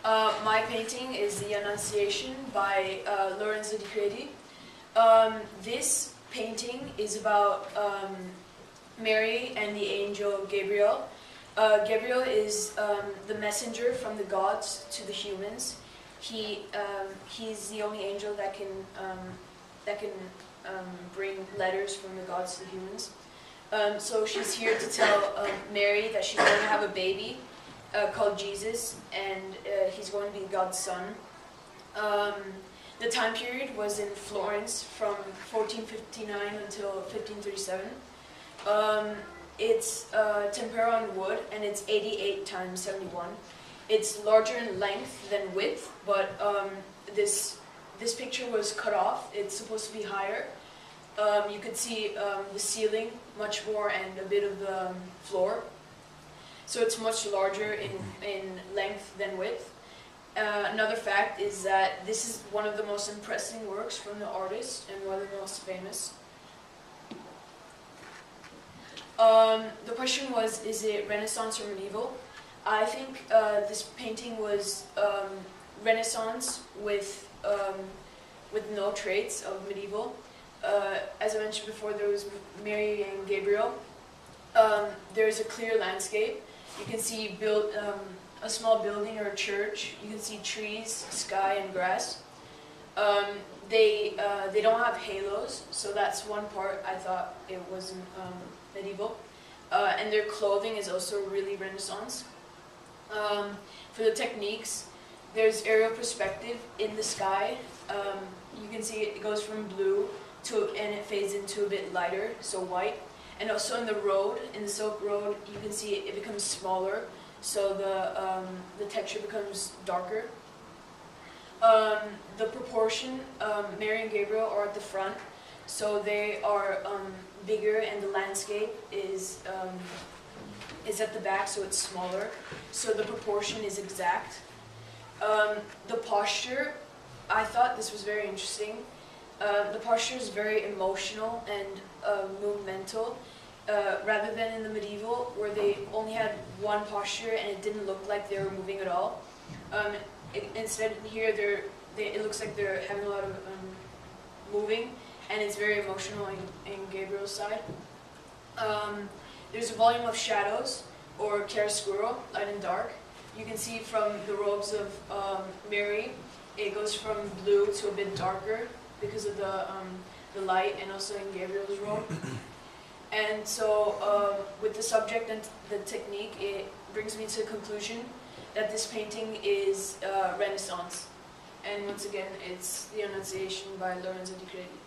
My painting is the Annunciation by Lorenzo di Credi. This painting is about Mary and the angel Gabriel. Gabriel is the messenger from the gods to the humans. He's the only angel that can bring letters from the gods to the humans. So she's here to tell Mary that she's going to have a baby called Jesus, and he's going to be God's son. The time period was in Florence from 1459 until 1537. It's tempera on wood, and it's 88 times 71. It's larger in length than width, but this picture was cut off. It's supposed to be higher. You could see the ceiling much more and a bit of the floor. So it's much larger in length than width. Another fact is that this is one of the most impressive works from the artist and one of the most famous. The question was, is it Renaissance or medieval? I think this painting was Renaissance with no traits of medieval. As I mentioned before, there was Mary and Gabriel. There's a clear landscape. You can see a small building or a church. You can see trees, sky, and grass. They don't have halos, so that's one part I thought it wasn't medieval. And their clothing is also really Renaissance. For the techniques, there's aerial perspective in the sky. You can see it goes from blue and it fades into a bit lighter, so white. And also in the road, in the Silk Road, you can see it becomes smaller, so the texture becomes darker. The proportion, Mary and Gabriel are at the front, so they are bigger, and the landscape is at the back, so it's smaller. So the proportion is exact. The posture, I thought this was very interesting. The posture is very emotional and movemental, rather than in the medieval, where they only had one posture and it didn't look like they were moving at all. Instead, here it looks like they're having a lot of moving, and it's very emotional in Gabriel's side. There's a volume of shadows, or chiaroscuro, light and dark. You can see from the robes of Mary, it goes from blue to a bit darker because of the light, and also in Gabriel's robe. And so with the subject and the technique, it brings me to the conclusion that this painting is Renaissance. And once again, it's the Annunciation by Lorenzo di Credi.